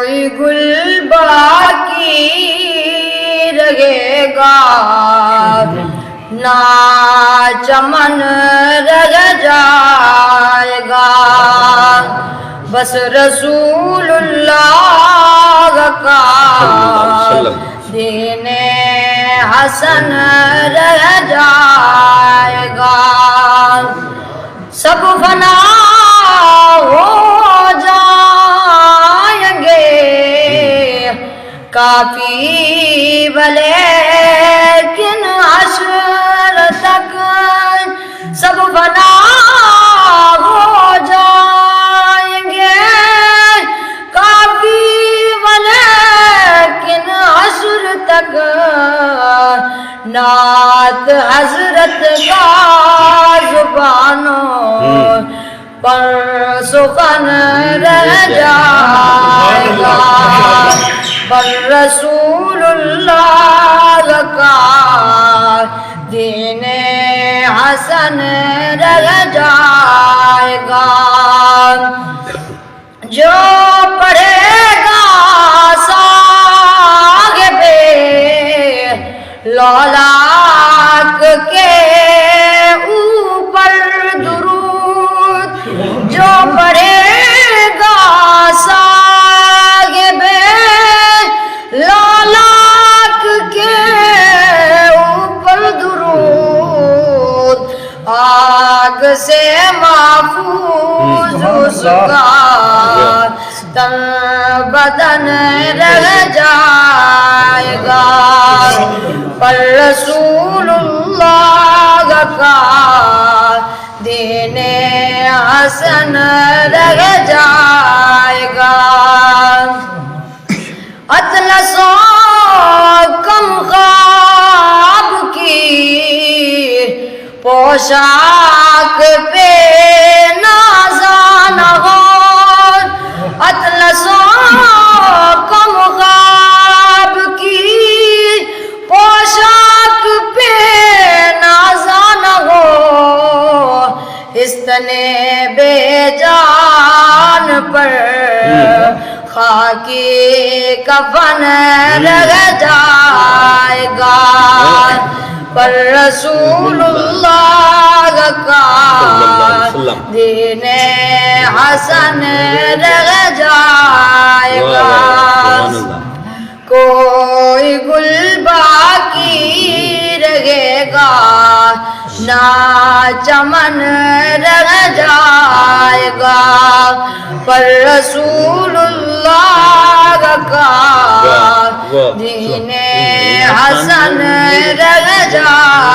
کوئی گل باقی رہے گا نہ چمن رہ جائے گا، بس رسول اللہ کا دین حسن رہ جائے گا، سب فنا ہو جائیں گے کافی ولیکن حشر تک سب فنا ہو جائیں گے کافی ولیکن حشر تک نعت حضرت کا زبانوں پر سخن رہ جائے گا، پر رسول اللہ کا دین حسن رہ جائے گا، جو پڑھے گا صاحب لولاک کے اوپر درود، جو پڑھے گا صاحب لولاک کے اوپر درود، آگ سے محفوظ اس کا تن بدن رہ جائے گا، پر رسول اللہ کا دین حسن رہ جائے گا، اطلسوں کم خواب کی پوشاک پہ نازانا ہو، اطلسوں کم خواب کی پوشاک پہ نازانا ہو، استنے بے جان پر خاکی کفن رہ جائے گا، پر رسول اللہ کا دین حسن رہ جائے گا، کوئی گل باقی رہے گا نہ چمن رہ جائے گا، پر رسول اللہ کا دین حسن رہ جائے